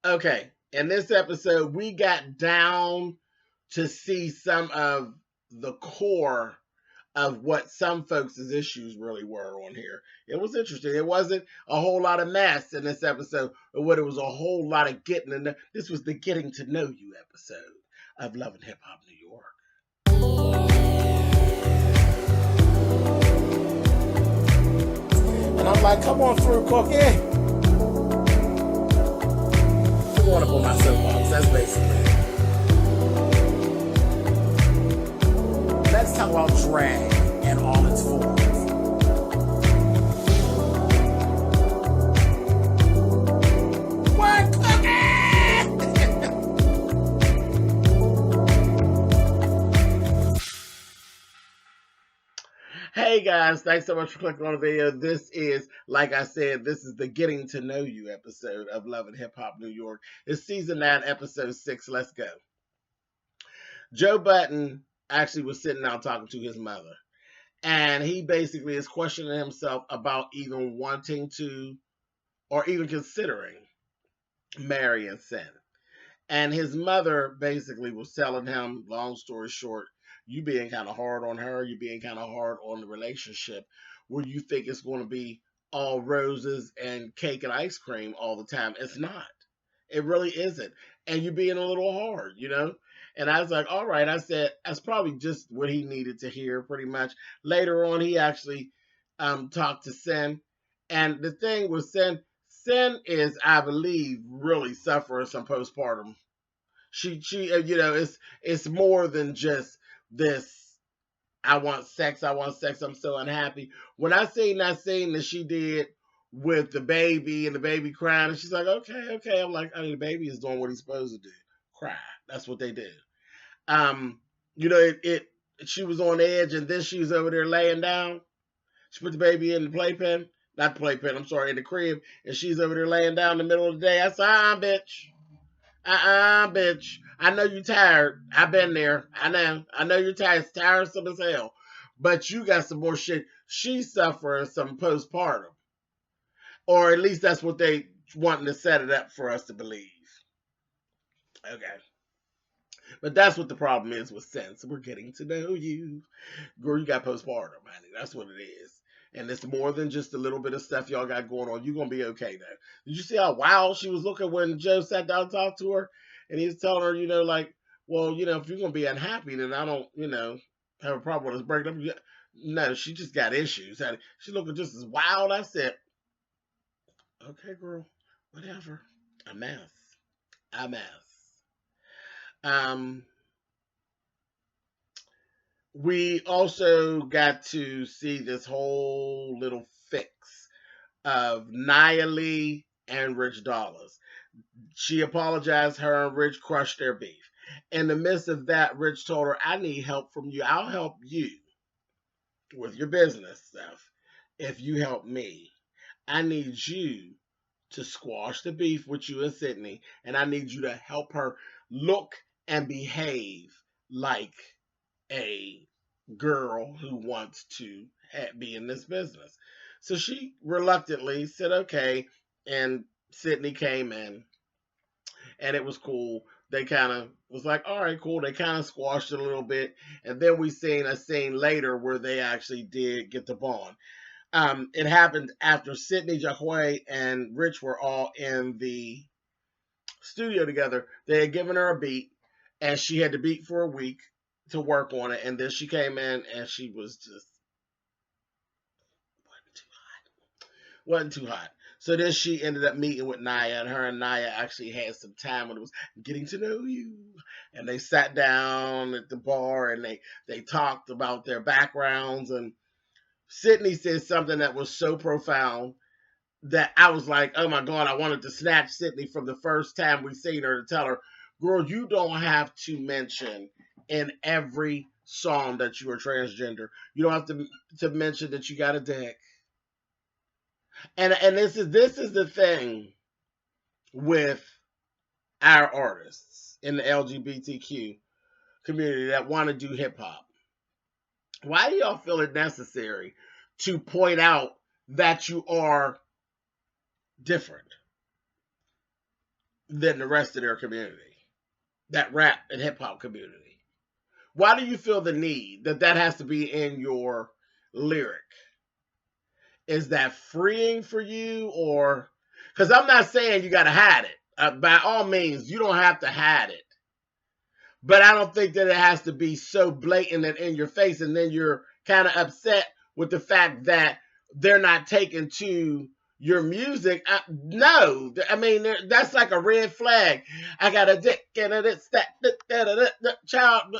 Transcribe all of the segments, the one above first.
Okay, in this episode, we got down to see some of the core of what some folks' issues really were on here. It was interesting. It wasn't a whole lot of mess in this episode, but what it was a whole lot of getting in. This was the getting to know you episode of Love and Hip Hop New York. And I'm like, come on through, Cookie. Going up on my soapbox. That's basically it. Let's talk about drag and all its forms. What, Cookie? Hey guys, thanks so much for clicking on the video. This is, like I said, this is the Getting to Know You episode of Love and Hip Hop New York. It's season 9, episode 6. Let's go. Joe Button actually was sitting down talking to his mother, and he basically is questioning himself about even wanting to or even considering marry and sin. And his mother basically was telling him, long story short, you being kind of hard on her, you being kind of hard on the relationship, where you think it's going to be all roses and cake and ice cream all the time. It's not. It really isn't. And you're being a little hard, you know? And I was like, all right. I said, that's probably just what he needed to hear, pretty much. Later on, he actually talked to Sin. And the thing with Sin is, I believe, really suffering some postpartum. She, you know, it's more than just this. I want sex. I want sex. I'm so unhappy. When I seen that scene that she did with the baby and the baby crying, and she's like, okay, okay. I'm like, I mean, the baby is doing what he's supposed to do, cry. That's what they do. Um, you know, she was on edge, and then she was over there laying down. She put the baby in the playpen, not the playpen. I'm sorry, in the crib, and she's over there laying down in the middle of the day. I said, bitch. Bitch. I know you're tired. I've been there. I know. I know you're tired. It's tiresome as hell. But you got some more shit. She's suffering some postpartum. Or at least that's what they wanting to set it up for us to believe. Okay. But that's what the problem is with sense. We're getting to know you. Girl, you got postpartum, honey. That's what it is. And it's more than just a little bit of stuff y'all got going on. You're going to be okay, though. Did you see how wild she was looking when Joe sat down and talked to her? And he's telling her, you know, like, well, you know, if you're going to be unhappy, then I don't, you know, have a problem with us breaking up. No, she just got issues. She looking just as wild. I said, okay, girl, whatever. A mess. A mess. Um, we also got to see this whole little fix of Nia Lee and Rich Dollars. She apologized. Her and Rich crushed their beef. In the midst of that, Rich told her, I need help from you. I'll help you with your business stuff if you help me. I need you to squash the beef with you and Sydney, and I need you to help her look and behave like a girl who wants to be in this business. So she reluctantly said, okay. And Sydney came in, and it was cool. They kind of was like, all right, cool. They kind of squashed it a little bit. And then we seen a scene later where they actually did get the bond. It happened after Sydney Jacquet and Rich were all in the studio together. They had given her a beat, and she had to beat for a week to work on it. And then she came in, and she was just wasn't too hot. So then she ended up meeting with Nia, and her and Nia actually had some time when it was getting to know you. And they sat down at the bar, and they talked about their backgrounds. And Sydney said something that was so profound that I was like, oh my God, I wanted to snatch Sydney from the first time we seen her to tell her, girl, you don't have to mention in every song that you are transgender. You don't have to mention that you got a dick. And this is the thing with our artists in the LGBTQ community that want to do hip hop. Why do y'all feel it necessary to point out that you are different? than the rest of their community, that rap and hip hop community? Why do you feel the need that that has to be in your lyric? Is that freeing for you, or because I'm not saying you got to hide it. By all means, you don't have to hide it, but I don't think that it has to be so blatant and in your face, and then you're kind of upset with the fact that they're not taking to your music. No, I mean that's like a red flag. I got a dick and it's that child.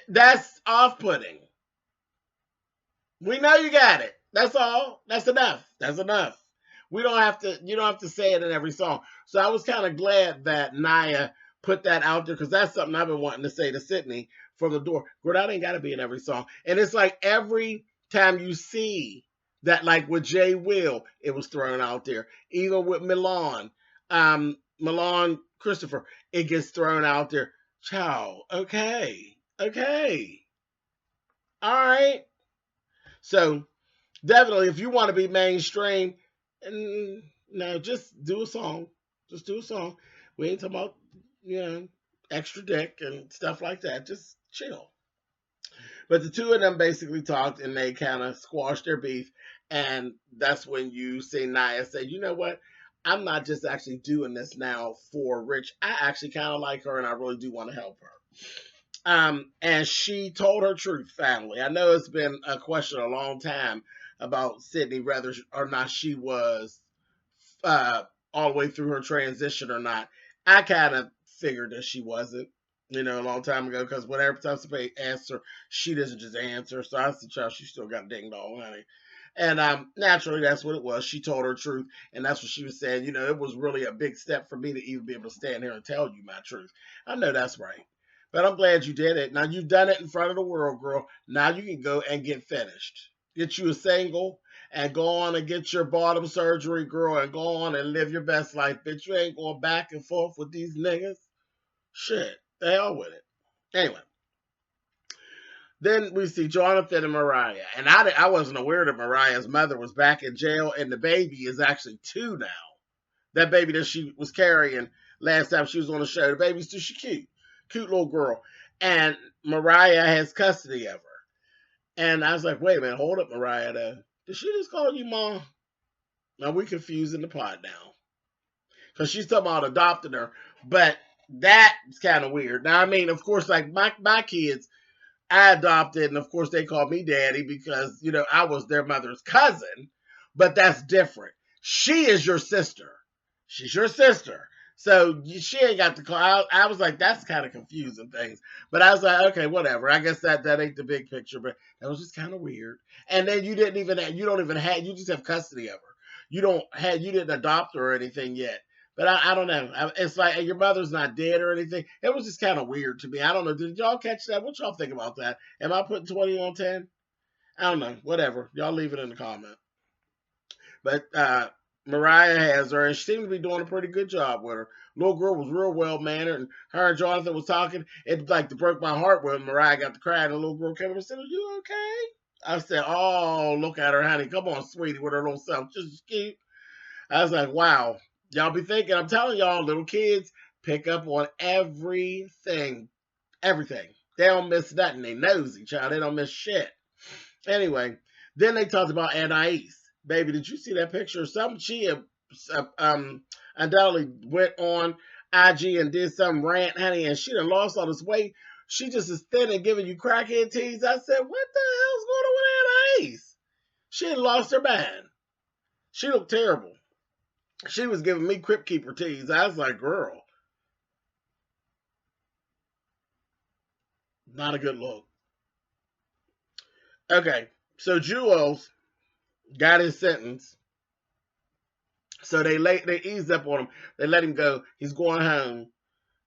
That's off-putting. We know you got it. That's all. That's enough. That's enough. We don't have to. You don't have to say it in every song. So I was kind of glad that Naya put that out there because that's something I've been wanting to say to Sydney from the door. Girl, that ain't got to be in every song. And it's like every time you see that, like with Jay Will, it was thrown out there. Even with Milan Christopher, it gets thrown out there. Child, okay, okay, all right. So definitely, if you want to be mainstream, and no, just do a song. Just do a song. We ain't talking about you know extra dick and stuff like that. Just chill. But the two of them basically talked and they kind of squashed their beef, and that's when you see Naya say, "You know what? I'm not just actually doing this now for Rich. I actually kind of like her, and I really do want to help her." And she told her truth, family. I know it's been a question a long time about Sydney, whether or not she was uh, all the way through her transition or not. I kind of figured that she wasn't, a long time ago, because whenever time somebody asks her, she doesn't just answer. So I said, "Child, she still got ding dong, honey." And naturally, that's what it was. She told her truth, and that's what she was saying. It was really a big step for me to even be able to stand here and tell you my truth. I know that's right. But I'm glad you did it. Now you've done it in front of the world, girl. Now you can go and get finished. Get you a single and go on and get your bottom surgery, girl, and go on and live your best life. Bitch, you ain't going back and forth with these niggas. Shit. The hell with it. Anyway, then we see Jonathan and Mariah. And I wasn't aware that Mariah's mother was back in jail, and the baby is actually 2 now. That baby that she was carrying last time she was on the show, the baby's too cute. Cute little girl. And Mariah has custody of her. And I was like, wait a minute, hold up, Mariah. Did she just call you mom? Now we confusing the pot now. Because she's talking about adopting her. But that's kind of weird. Now, I mean, of course, like my kids, I adopted, and of course they called me daddy because, I was their mother's cousin. But that's different. She is your sister. She's your sister. So she ain't got the call. I was like, that's kind of confusing things. But I was like, okay, whatever. I guess that ain't the big picture, but that was just kind of weird. And then you don't even have, you just have custody of her. You didn't adopt her or anything yet. But I don't know. It's like your mother's not dead or anything. It was just kind of weird to me. I don't know. Did y'all catch that? What y'all think about that? Am I putting 20 on 10? I don't know. Whatever. Y'all leave it in the comment. But Mariah has her, and she seemed to be doing a pretty good job with her. Little girl was real well mannered, and her and Jonathan was talking. It like to broke my heart when Mariah got to cry, and the little girl came up and said, "Are you okay?" I said, "Oh, look at her, honey. Come on, sweetie, with her little self. Just cute." I was like, "Wow." Y'all be thinking, I'm telling y'all, little kids pick up on everything. Everything. They don't miss nothing. They nosy, child. They don't miss shit. Anyway, then they talked about Anais. Baby, did you see that picture? Some she undoubtedly went on IG and did some rant, honey, and she done lost all this weight. She just is thin and giving you crackhead tease. I said, what the hell's going on with Anais? She had lost her mind. She looked terrible. She was giving me Crypt Keeper tease. I was like, girl, not a good look. Okay, so Jules got his sentence. So they eased up on him. They let him go. He's going home.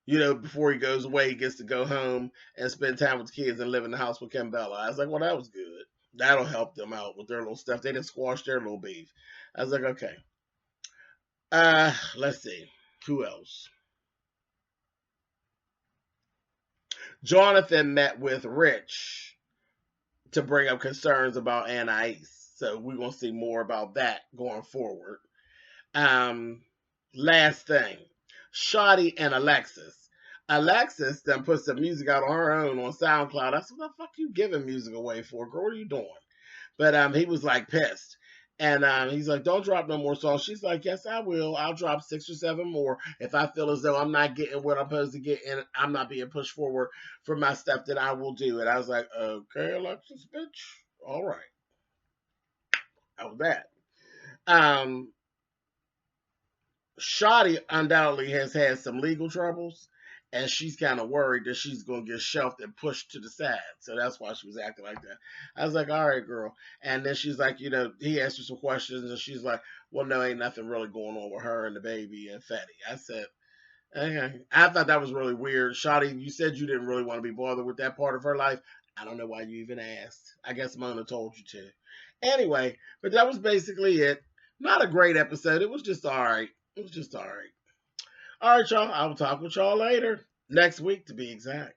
Before he goes away, he gets to go home and spend time with the kids and live in the house with Kimbella. I was like, well, that was good. That'll help them out with their little stuff. They didn't squash their little beef. I was like, okay. Let's see. Who else? Jonathan met with Rich to bring up concerns about Anais. So we're gonna see more about that going forward. Um, Last thing, Shotty and Alexis. Alexis then put some music out on her own on SoundCloud. I said, "What the fuck you giving music away for, girl? What are you doing?" But he was like pissed. And he's like, "Don't drop no more songs." She's like, "Yes, I will. I'll drop 6 or 7 more if I feel as though I'm not getting what I'm supposed to get and I'm not being pushed forward for my stuff. Then I will do it." I was like, "Okay, Alexis, bitch. All right." That was that. Um, Shotty undoubtedly has had some legal troubles, and she's kind of worried that she's going to get shelved and pushed to the side. So that's why she was acting like that. I was like, "All right, girl." And then she's like, he asked her some questions, and she's like, "Well, no, ain't nothing really going on with her and the baby and Fetty." I said, "Okay." I thought that was really weird. Shotty, you said you didn't really want to be bothered with that part of her life. I don't know why you even asked. I guess Mona told you to. Anyway, but that was basically it. Not a great episode. It was just all right. It was just all right. All right, y'all. I will talk with y'all later. Next week, to be exact.